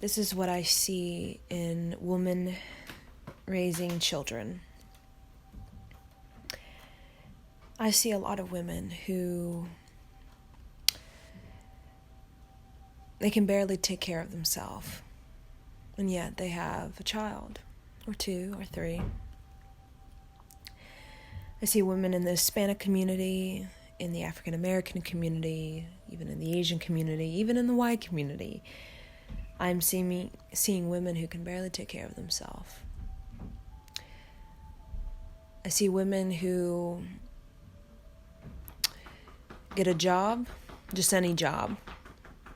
This is what I see in women raising children. I see a lot of women who they can barely take care of themselves, and yet they have a child, or two, or three. I see women in the Hispanic community, in the African American community, even in the Asian community, even in the white community. I'm seeing women who can barely take care of themselves. I see women who get a job, just any job,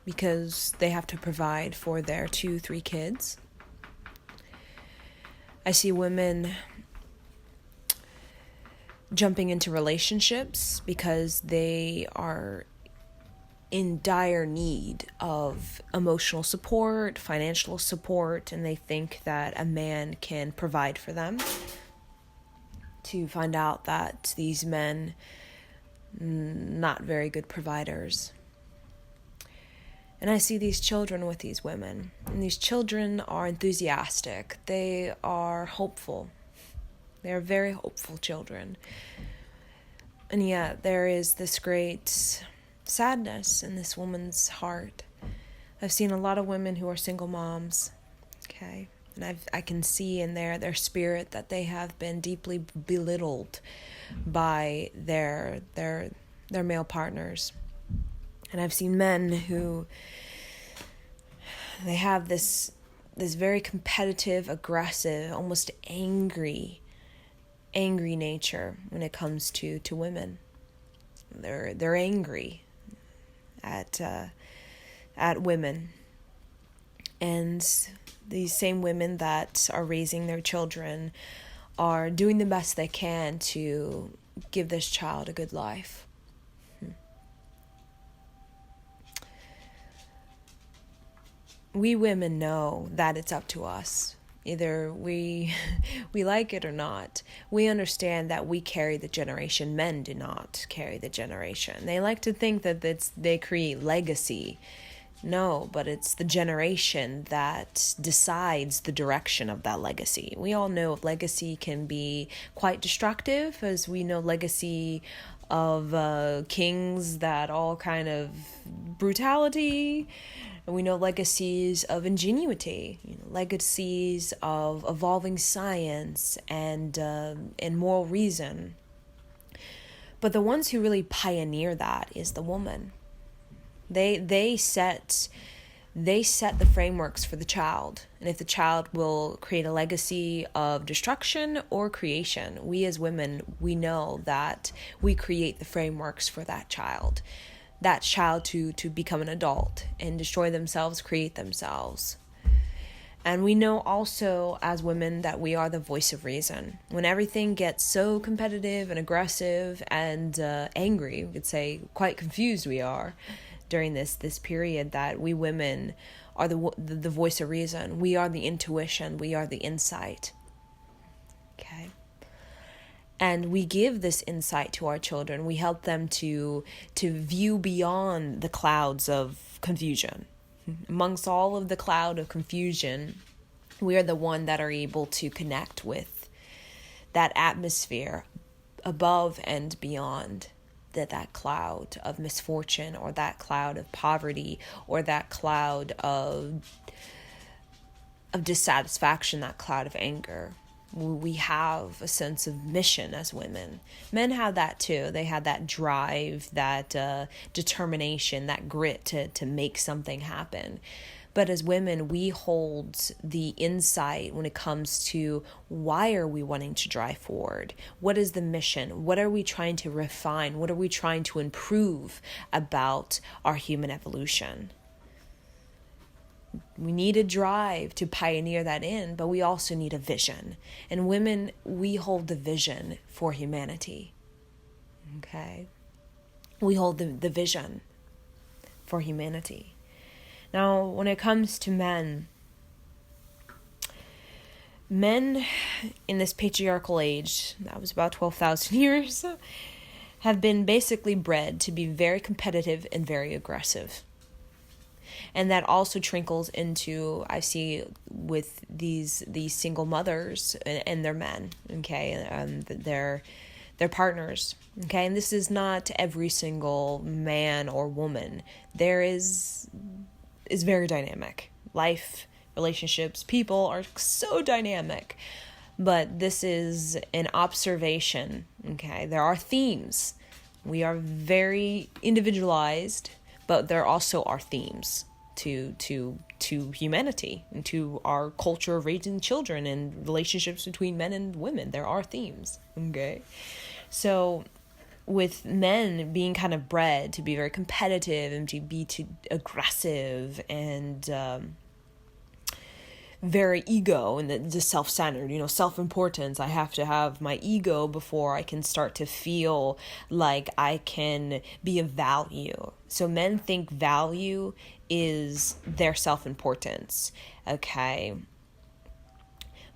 because they have to provide for their 2-3 kids. I see women jumping into relationships because they are in dire need of emotional support, financial support, and they think that a man can provide for them. To find out that these men, not very good providers. And I see these children with these women, and these children are enthusiastic. They are hopeful. They are very hopeful children. And yet there is this great sadness in this woman's heart. I've seen a lot of women who are single moms, okay? And I can see in their spirit that they have been deeply belittled by their male partners. And I've seen men who they have this very competitive, aggressive, almost angry nature when it comes to women. They're angry at women, and these same women that are raising their children are doing the best they can to give this child a good life. We women know that it's up to us. Either we like it or not. We understand that we carry the generation. Men do not carry the generation. They like to think that they create legacy. No, but it's the generation that decides the direction of that legacy. We all know legacy can be quite destructive, as we know legacy of kings that all kind of brutality. And we know legacies of ingenuity, legacies of evolving science and moral reason. But the ones who really pioneer that is the woman. They set the frameworks for the child. And if the child will create a legacy of destruction or creation, we as women, we know that we create the frameworks for that child to become an adult and destroy themselves, create themselves. And we know also as women that we are the voice of reason. When everything gets so competitive and aggressive and angry, we could say quite confused we are during this period, that we women are the voice of reason. We are the intuition. We are the insight. Okay. And we give this insight to our children. We help them to view beyond the clouds of confusion. Amongst all of the cloud of confusion, we are the one that are able to connect with that atmosphere above and beyond that cloud of misfortune, or that cloud of poverty, or that cloud of dissatisfaction, that cloud of anger. We have a sense of mission as women. Men have that too. They have that drive, that determination, that grit to make something happen. But as women, we hold the insight when it comes to why are we wanting to drive forward? What is the mission? What are we trying to refine? What are we trying to improve about our human evolution? We need a drive to pioneer that in, but we also need a vision. And women, we hold the vision for humanity. Okay? We hold the vision for humanity. Now, when it comes to men in this patriarchal age, that was about 12,000 years, have been basically bred to be very competitive and very aggressive. And that also trickles into, I see with these single mothers and their men, okay, their partners, okay. And this is not every single man or woman. There is very dynamic. Life, relationships, people are so dynamic. But this is an observation, okay? There are themes. We are very individualized, but there also are themes to humanity and to our culture of raising children and relationships between men and women. There are themes, okay? So with men being kind of bred to be very competitive and to be too aggressive and very ego and just self-centered, self-importance. I have to have my ego before I can start to feel like I can be of value. So men think value is their self-importance, okay?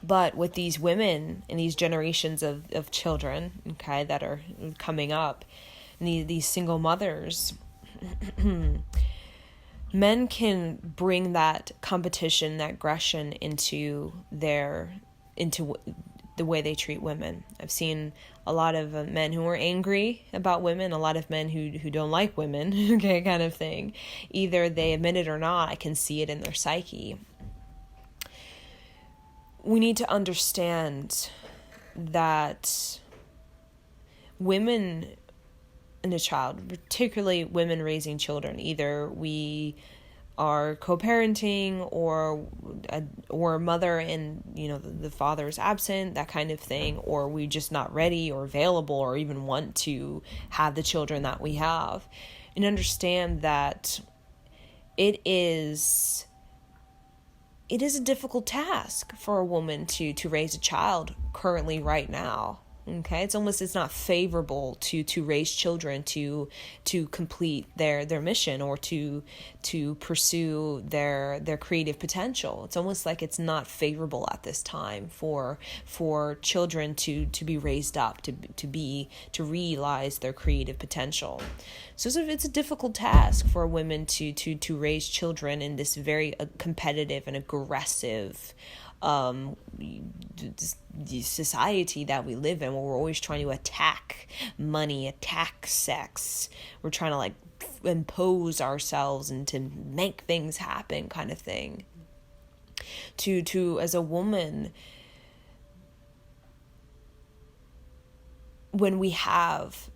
But with these women and these generations of children, okay, that are coming up, and these single mothers, men can bring that competition, that aggression into the way they treat women. I've seen a lot of men who are angry about women, a lot of men who don't like women, okay, kind of thing. Either they admit it or not, I can see it in their psyche. We need to understand that women and a child, particularly women raising children, either we are co-parenting or a mother and the father is absent, that kind of thing, or we just not ready or available or even want to have the children that we have, and understand that it is a difficult task for a woman to raise a child currently right now. Okay, it's not favorable to raise children to complete their mission or to pursue their creative potential. It's almost like it's not favorable at this time for children to be raised up to realize their creative potential. So it's a difficult task for women to raise children in this very competitive and aggressive the society that we live in, where we're always trying to attack money, attack sex. We're trying to impose ourselves and to make things happen, kind of thing. To as a woman, when we have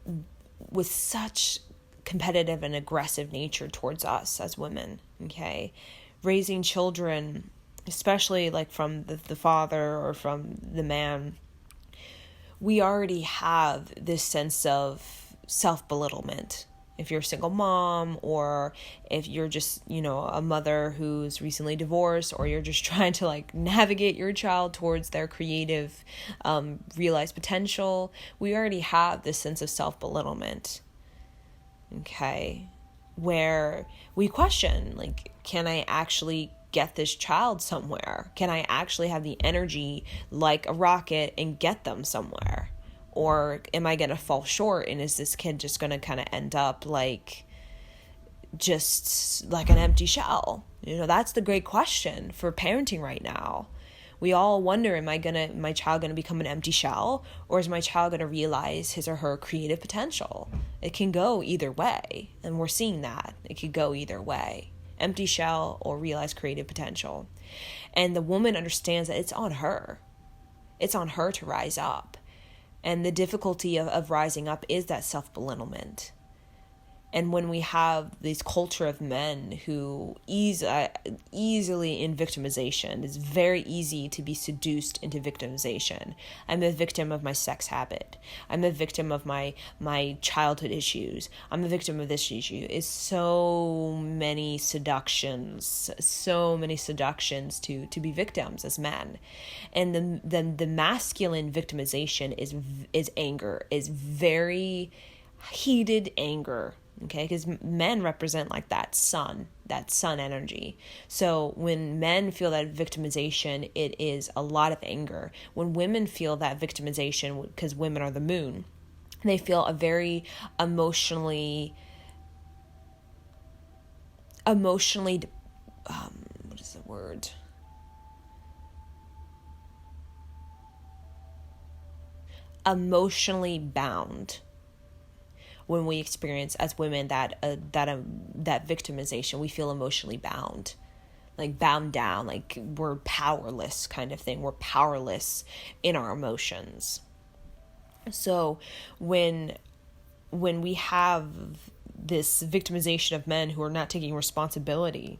with such competitive and aggressive nature towards us as women, okay, raising children, especially from the father or from the man, we already have this sense of self-belittlement. If you're a single mom, or if you're just, a mother who's recently divorced, or you're just trying to navigate your child towards their creative, realized potential, we already have this sense of self-belittlement, okay, where we question, can I actually get this child somewhere? Can I actually have the energy like a rocket and get them somewhere? Or am I going to fall short, and is this kid just going to kind of end up just like an empty shell? That's the great question for parenting right now. We all wonder, my child going to become an empty shell, or is my child going to realize his or her creative potential? It can go either way, and we're seeing that. It could go either way. Empty shell or realize creative potential. And the woman understands that it's on her. It's on her to rise up. And the difficulty of rising up is that self-belittlement. And when we have this culture of men who easily in victimization, it's very easy to be seduced into victimization. I'm a victim of my sex habit. I'm a victim of my childhood issues. I'm a victim of this issue. It's so many seductions to be victims as men. And the masculine victimization is anger, is very heated anger. Okay, because men represent that sun energy. So when men feel that victimization, it is a lot of anger. When women feel that victimization, because women are the moon, they feel a very emotionally emotionally, what is the word? Emotionally bound when we experience as women that victimization. We feel emotionally bound, like bound down, like we're powerless kind of thing. We're powerless in our emotions. So when we have this victimization of men who are not taking responsibility,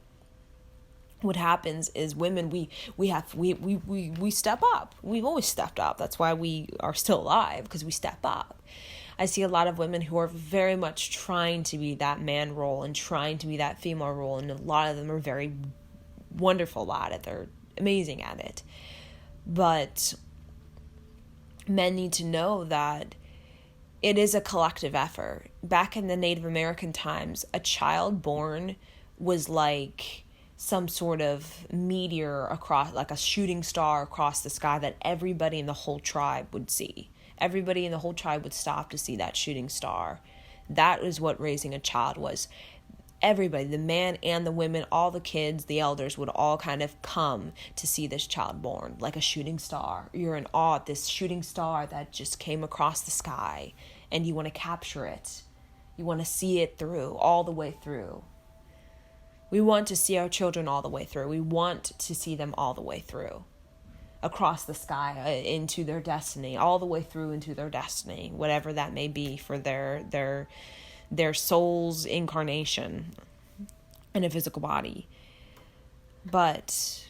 what happens is women, we step up. We've always stepped up. That's why we are still alive, because we step up. I see a lot of women who are very much trying to be that man role and trying to be that female role, and a lot of them are very wonderful at it. They're amazing at it. But men need to know that it is a collective effort. Back in the Native American times, a child born was like some sort of meteor across, like a shooting star across the sky that everybody in the whole tribe would see. Everybody in the whole tribe would stop to see that shooting star. That is what raising a child was. Everybody, the man and the women, all the kids, the elders would all kind of come to see this child born, like a shooting star. You're in awe at this shooting star that just came across the sky, and you want to capture it. You want to see it through, all the way through. We want to see our children all the way through. We want to see them all the way through, across the sky, into their destiny, all the way through into their destiny, whatever that may be for their soul's incarnation in a physical body. But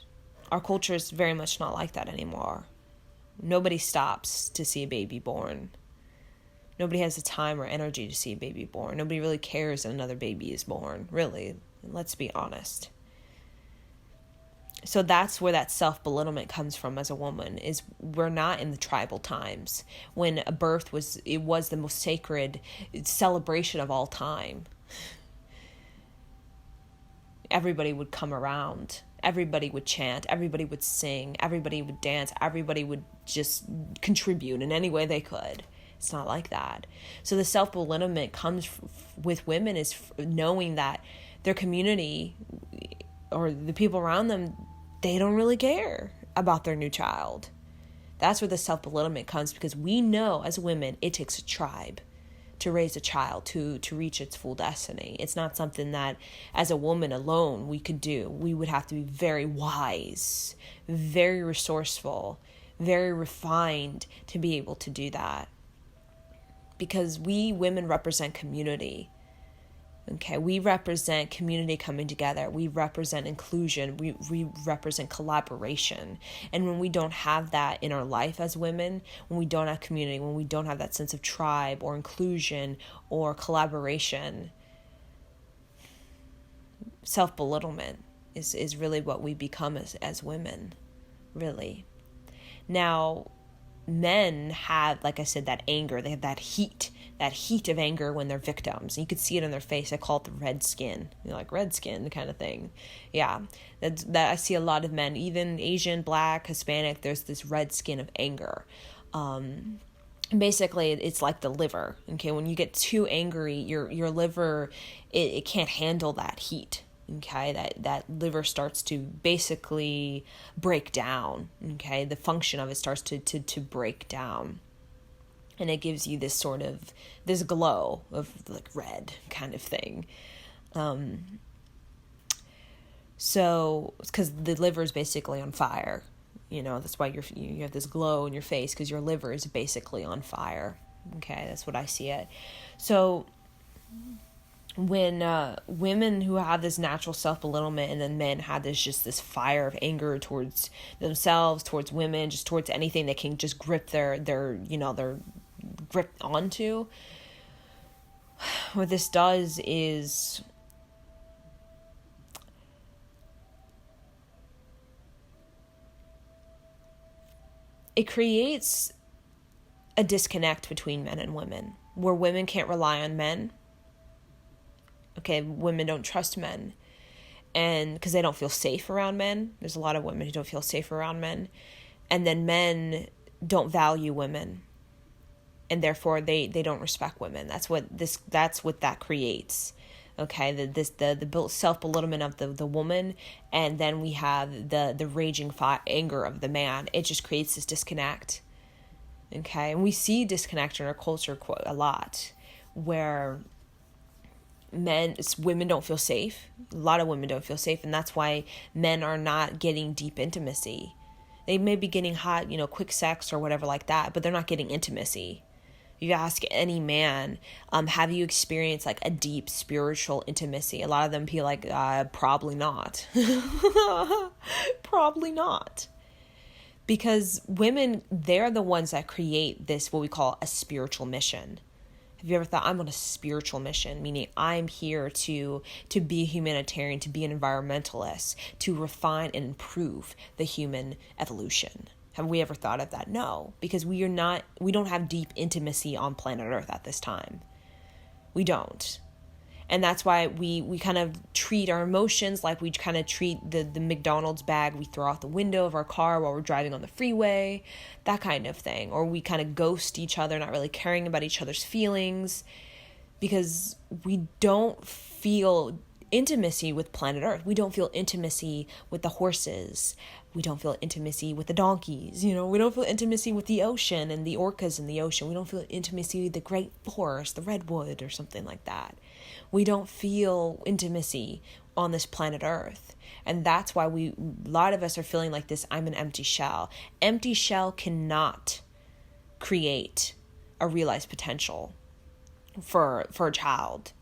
our culture is very much not like that anymore. Nobody stops to see a baby born. Nobody has the time or energy to see a baby born. Nobody really cares that another baby is born, really. Let's be honest. So that's where that self-belittlement comes from as a woman, is we're not in the tribal times when a birth was the most sacred celebration of all time. Everybody would come around. Everybody would chant. Everybody would sing. Everybody would dance. Everybody would just contribute in any way they could. It's not like that. So the self-belittlement comes with women, is knowing that their community or the people around them, they don't really care about their new child. That's where the self-belittlement comes, because we know as women it takes a tribe to raise a child to reach its full destiny. It's not something that as a woman alone we could do. We would have to be very wise, very resourceful, very refined to be able to do that. Because we women represent community. Okay, we represent community coming together. We represent inclusion. We represent collaboration. And when we don't have that in our life as women, when we don't have community, when we don't have that sense of tribe or inclusion or collaboration, self-belittlement is really what we become as women, really. Now, men have, like I said, that anger. They have that heat of anger when they're victims. And you could see it on their face. I call it the red skin, like red skin kind of thing. Yeah, that I see a lot of men, even Asian, Black, Hispanic. There's this red skin of anger. Basically, it's like the liver. Okay, when you get too angry, your liver it can't handle that heat. Okay, that liver starts to basically break down. Okay, the function of it starts to break down, and it gives you this sort of this glow of like red kind of thing. So it's because the liver is basically on fire. You know, that's why you have this glow in your face, because your liver is basically on fire. Okay, that's what I see it. So when women who have this natural self-belittlement, and then men have this fire of anger towards themselves, towards women, just towards anything they can just grip their grip onto, what this does is it creates a disconnect between men and women, where women can't rely on men. Okay, women don't trust men, and because they don't feel safe around men. There's a lot of women who don't feel safe around men, and then men don't value women, and therefore they don't respect women. That's what that creates. Okay, the self belittlement of the woman, and then we have the raging anger of the man. It just creates this disconnect. Okay, and we see disconnect in our culture a lot, where women don't feel safe. A lot of women don't feel safe, and that's why men are not getting deep intimacy. They may be getting hot, quick sex or whatever like that, but they're not getting intimacy. You ask any man, have you experienced like a deep spiritual intimacy? A lot of them be like, probably not. Probably not. Because women, they're the ones that create this, what we call a spiritual mission. Have you ever thought, I'm on a spiritual mission, meaning I'm here to be a humanitarian, to be an environmentalist, to refine and improve the human evolution? Have we ever thought of that? No, because we don't have deep intimacy on planet Earth at this time. We don't. And that's why we kind of treat our emotions like we kind of treat the McDonald's bag we throw out the window of our car while we're driving on the freeway, that kind of thing. Or we kind of ghost each other, not really caring about each other's feelings, because we don't feel intimacy with planet Earth. We don't feel intimacy with the horses. We don't feel intimacy with the donkeys. We don't feel intimacy with the ocean and the orcas in the ocean. We don't feel intimacy with the great forest, the redwood, or something like that. We don't feel intimacy on this planet Earth. And that's why a lot of us are feeling like this, I'm an empty shell. Empty shell cannot create a realized potential for a child.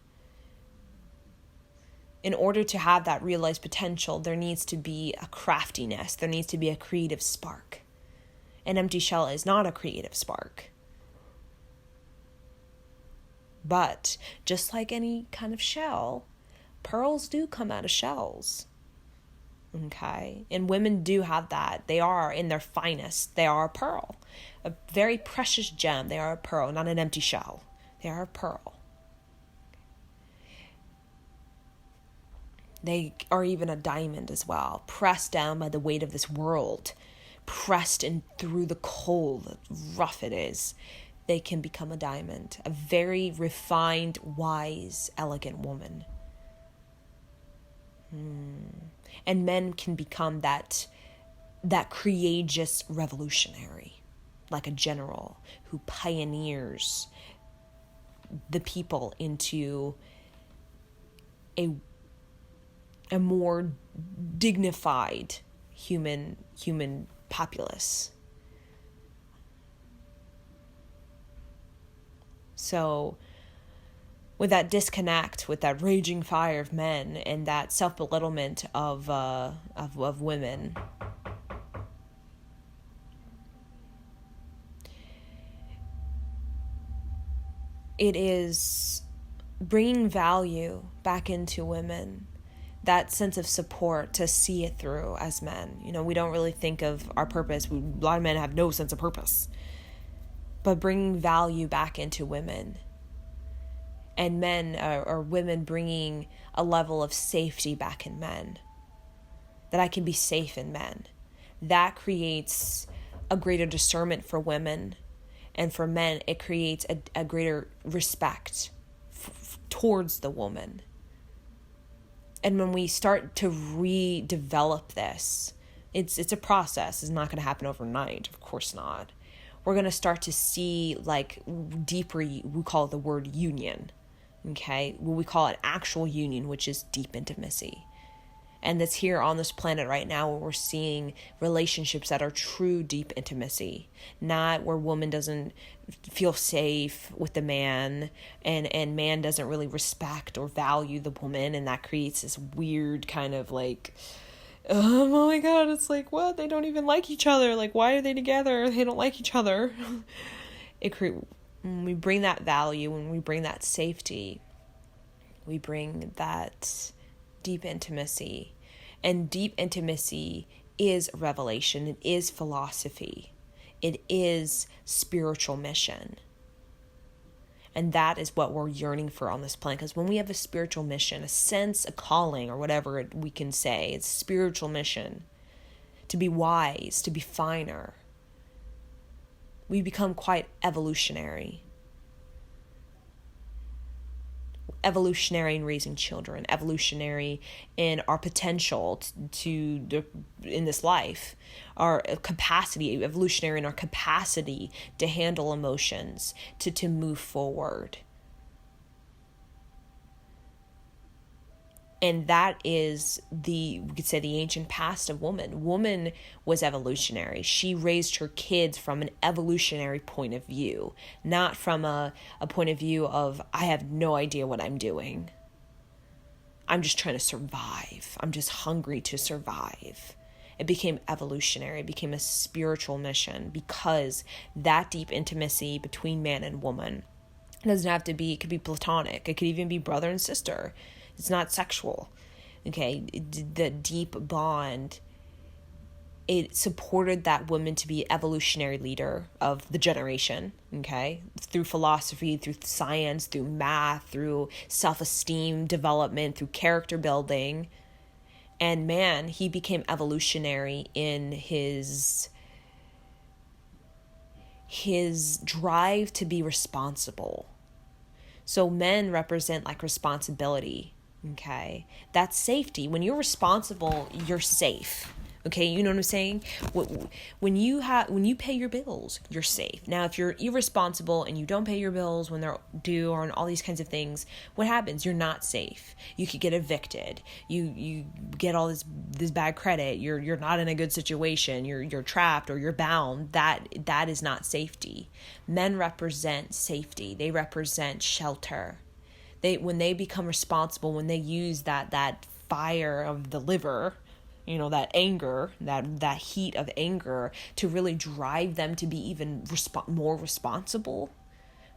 In order to have that realized potential, there needs to be a craftiness. There needs to be a creative spark. An empty shell is not a creative spark. But just like any kind of shell, pearls do come out of shells. Okay? And women do have that. They are in their finest. They are a pearl. A very precious gem. They are a pearl, not an empty shell. They are a pearl. They are even a diamond as well, pressed down by the weight of this world, pressed in through the cold, rough it is. They can become a diamond, a very refined, wise, elegant woman. And men can become that courageous revolutionary, like a general who pioneers the people into a more dignified human populace. So with that disconnect, with that raging fire of men and that self-belittlement of women, it is bringing value back into women, that sense of support to see it through as men. We don't really think of our purpose. A lot of men have no sense of purpose. But bringing value back into women. And men or women bringing a level of safety back in men. That I can be safe in men. That creates a greater discernment for women. And for men, it creates a greater respect towards the woman. And when we start to redevelop this, it's a process. It's not going to happen overnight. Of course not. We're going to start to see like deeper, we call it the word union. Okay? What we call an actual union, which is deep intimacy. And that's here on this planet right now where we're seeing relationships that are true deep intimacy. Not where woman doesn't feel safe with the man and man doesn't really respect or value the woman, and that creates this weird kind of like, oh my God, it's like, what? They don't even like each other. Like, why are they together? They don't like each other. When we bring that value, when we bring that safety, we bring that deep intimacy. And deep intimacy is revelation. It is philosophy. It is spiritual mission. And that is what we're yearning for on this planet. Because when we have a spiritual mission, a sense, a calling, or whatever we can say, it's spiritual mission. To be wise, to be finer. We become quite evolutionary. evolutionary in raising children, evolutionary in our potential in this life, our capacity, evolutionary in our capacity to handle emotions, to move forward. And that is we could say, the ancient past of woman. Woman was evolutionary. She raised her kids from an evolutionary point of view, not from a point of view of, I have no idea what I'm doing. I'm just trying to survive. I'm just hungry to survive. It became evolutionary. It became a spiritual mission, because that deep intimacy between man and woman, it doesn't have to be, it could be platonic. It could even be brother and sister. It's not sexual, okay? The deep bond, it supported that woman to be evolutionary leader of the generation, okay? Through philosophy, through science, through math, through self-esteem development, through character building. And man, he became evolutionary in his drive to be responsible. So men represent like responsibility. Okay, that's safety. When you're responsible, you're safe. Okay, you know what I'm saying? When you pay your bills, you're safe. Now, if you're irresponsible and you don't pay your bills when they're due, or all these kinds of things, what happens? You're not safe. You could get evicted. You get all this bad credit. You're not in a good situation. You're trapped, or you're bound. That is not safety. Men represent safety. They represent shelter. When they become responsible, when they use that fire of the liver, that anger, that heat of anger, to really drive them to be even more responsible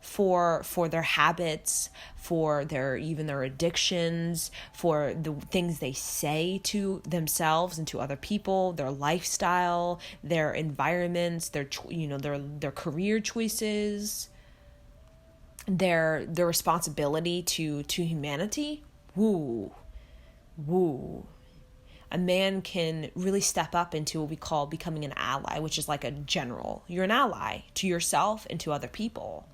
for their habits, for their addictions, for the things they say to themselves and to other people, their lifestyle, their environments, their career choices, their responsibility to humanity. Woo. A man can really step up into what we call becoming an ally, which is like a general. You're an ally to yourself and to other people.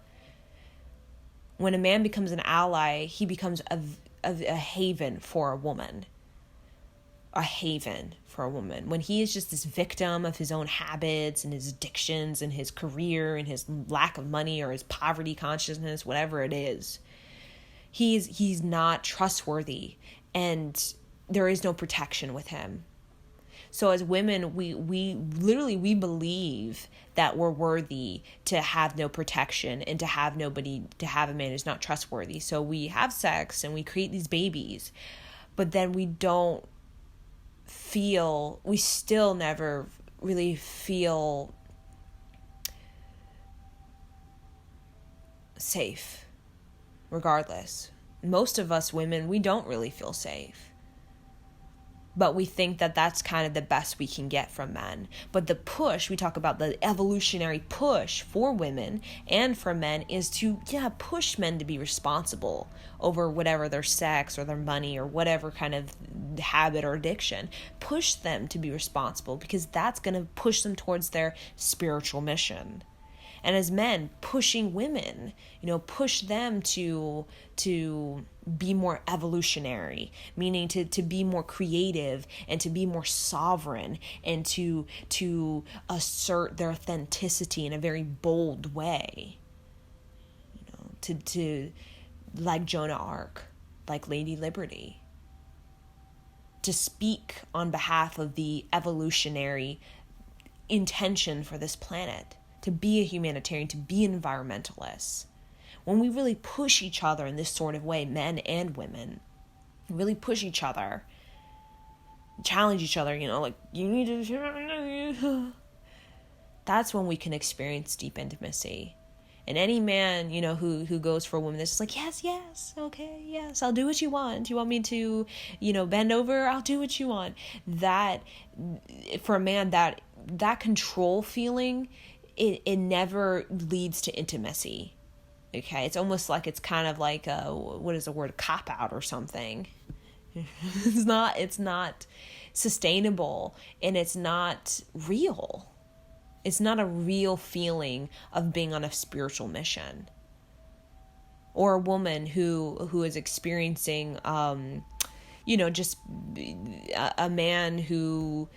When a man becomes an ally, he becomes a haven for a woman. A haven for a woman. When he is just this victim of his own habits and his addictions and his career and his lack of money or his poverty consciousness, whatever it is, he's not trustworthy, and there is no protection with him. So as women, we believe that we're worthy to have no protection and to have a man who's not trustworthy. So we have sex and we create these babies, but then we still never really feel safe, regardless. Most of us women, we don't really feel safe. But we think that that's kind of the best we can get from men. But the push, we talk about the evolutionary push for women and for men, is to, push men to be responsible over whatever their sex or their money or whatever kind of habit or addiction. Push them to be responsible, because that's going to push them towards their spiritual mission. And as men, pushing women, push them to be more evolutionary, meaning to be more creative and to be more sovereign and to assert their authenticity in a very bold way. To like Joan of Arc, like Lady Liberty, to speak on behalf of the evolutionary intention for this planet, to be a humanitarian, to be environmentalists. When we really push each other in this sort of way, men and women, really push each other, challenge each other, like, you need to... That's when we can experience deep intimacy. And any man, who goes for a woman that's just like, yes, okay, yes, I'll do what you want. You want me to, bend over? I'll do what you want. That, for a man, that control feeling, it never leads to intimacy. Okay, it's almost like it's kind of like what is the word, cop out or something. It's not sustainable, and it's not real. It's not a real feeling of being on a spiritual mission. or a woman who is experiencing, just a man who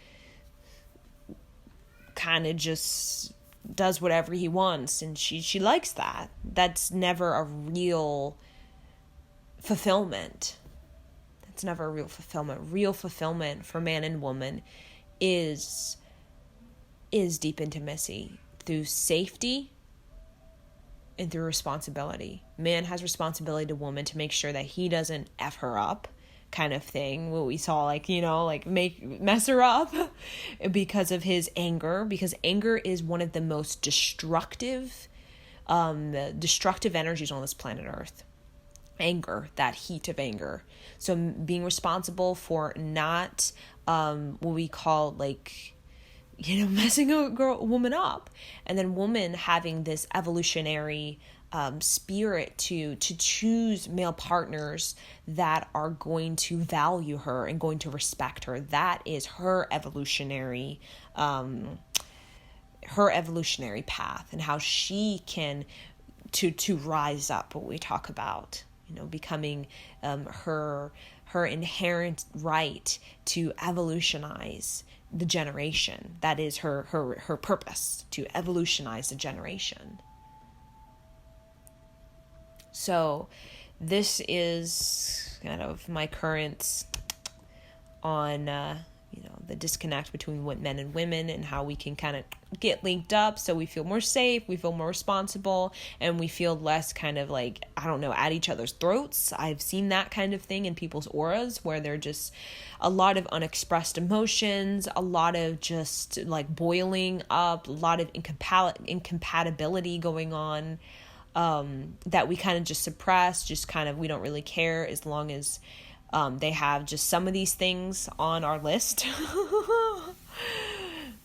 kind of just does whatever he wants, and she likes that. That's never a real fulfillment. That's never a real fulfillment. Real fulfillment for man and woman is deep intimacy through safety and through responsibility. Man has responsibility to woman to make sure that he doesn't F her up, kind of thing. What we saw, mess her up because of his anger, because anger is one of the most destructive energies on this planet Earth. Anger, that heat of anger. So being responsible for not what we call messing a woman up, and then woman having this evolutionary spirit to choose male partners that are going to value her and going to respect her. That is her evolutionary path, and how she can to rise up. What we talk about, becoming her inherent right to evolutionize the generation. That is her purpose, to evolutionize the generation. So this is kind of my current on the disconnect between men and women, and how we can kind of get linked up so we feel more safe, we feel more responsible, and we feel less kind of at each other's throats. I've seen that kind of thing in people's auras, where they're just a lot of unexpressed emotions, a lot of just boiling up, a lot of incompatibility going on, that we kind of just suppress, we don't really care, as long as they have just some of these things on our list.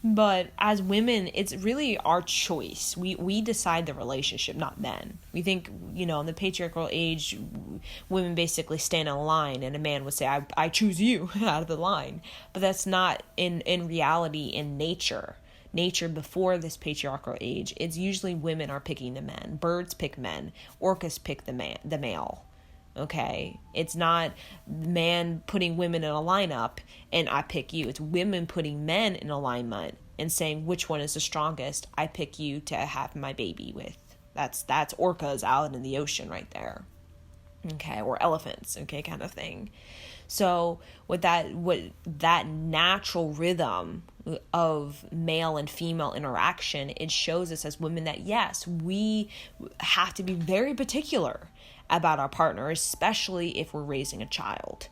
But as women, it's really our choice. We decide the relationship, not men. We think, in the patriarchal age, women basically stand in a line, and a man would say, I choose you out of the line. But that's not in reality, in nature. Nature before this patriarchal age, it's usually women are picking the men. Birds pick men. Orcas pick the male. Okay, it's not man putting women in a lineup and I pick you. It's women putting men in alignment and saying which one is the strongest. I pick you to have my baby with. That's orcas out in the ocean right there. Okay, or elephants. Okay, kind of thing. So with that natural rhythm of male and female interaction, it shows us as women that yes, we have to be very particular about our partner, especially if we're raising a child.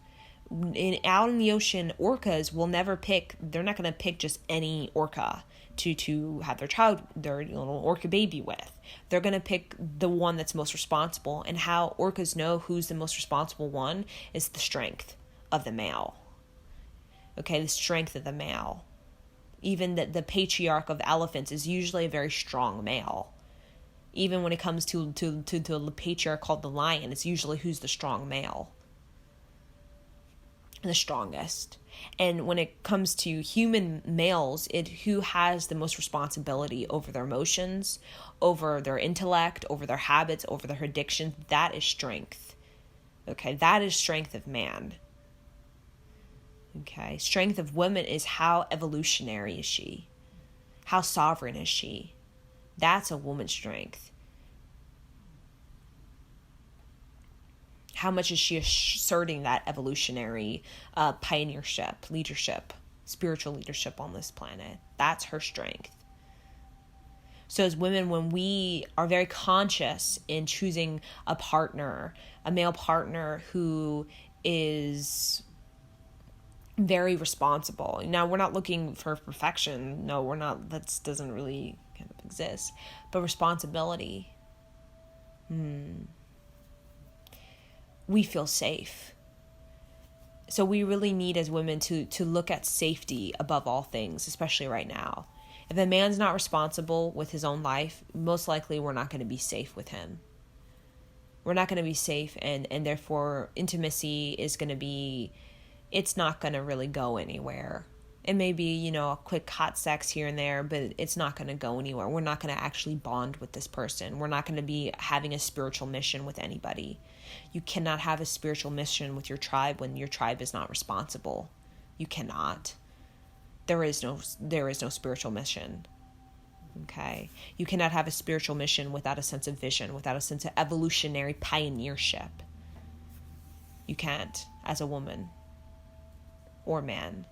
Out in the ocean, orcas will never pick, they're not going to pick just any orca to have their little orca baby with. They're going to pick the one that's most responsible, and how orcas know who's the most responsible one is the strength of the male. Okay, the strength of the male. Even the patriarch of elephants is usually a very strong male. Even when it comes to the patriarch called the lion, it's usually who's the strong male. The strongest. And when it comes to human males, who has the most responsibility over their emotions, over their intellect, over their habits, over their addictions, that is strength. Okay, that is strength of man. Okay, strength of women is how evolutionary is she? How sovereign is she? That's a woman's strength. How much is she asserting that evolutionary pioneership, leadership, spiritual leadership on this planet? That's her strength. So as women, when we are very conscious in choosing a partner, a male partner who is very responsible. Now, we're not looking for perfection. No, we're not. That doesn't really kind of exist. But responsibility. We feel safe. So we really need as women to look at safety above all things, especially right now. If a man's not responsible with his own life, most likely we're not going to be safe with him. We're not going to be safe, and therefore intimacy is going to be, it's not going to really go anywhere. It may be, you know, a quick hot sex here and there, but it's not going to go anywhere. We're not going to actually bond with this person. We're not going to be having a spiritual mission with anybody. You cannot have a spiritual mission with your tribe when your tribe is not responsible. You cannot. There is no spiritual mission. Okay? You cannot have a spiritual mission without a sense of vision, without a sense of evolutionary pioneership. You can't, as a woman or man.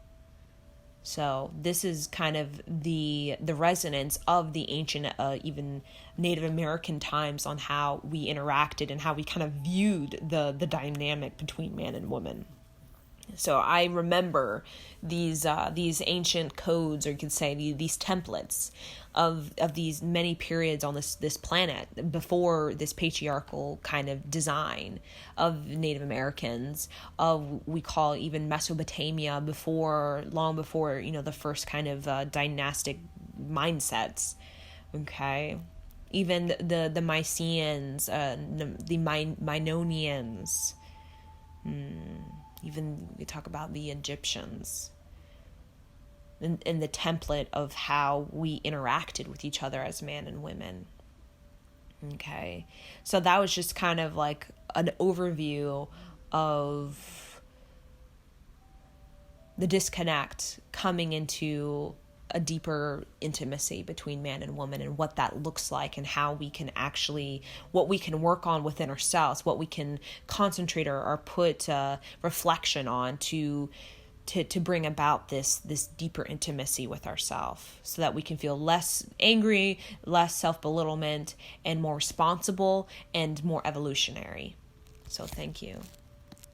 So this is kind of the resonance of the ancient, even Native American times, on how we interacted and how we kind of viewed the dynamic between man and woman. So I remember these ancient codes, or you could say these templates of these many periods on this planet before this patriarchal kind of design of Native Americans, of we call even Mesopotamia, long before, you know, the first kind of dynastic mindsets. Okay, even the Mycenaeans, the Minoans. Even we talk about the Egyptians and the template of how we interacted with each other as man and women. Okay. So that was just kind of like an overview of the disconnect coming into a deeper intimacy between man and woman, and what that looks like, and how we can actually, what we can work on within ourselves, what we can concentrate or put reflection on to bring about this deeper intimacy with ourselves, so that we can feel less angry, less self-belittlement, and more responsible and more evolutionary. So thank you.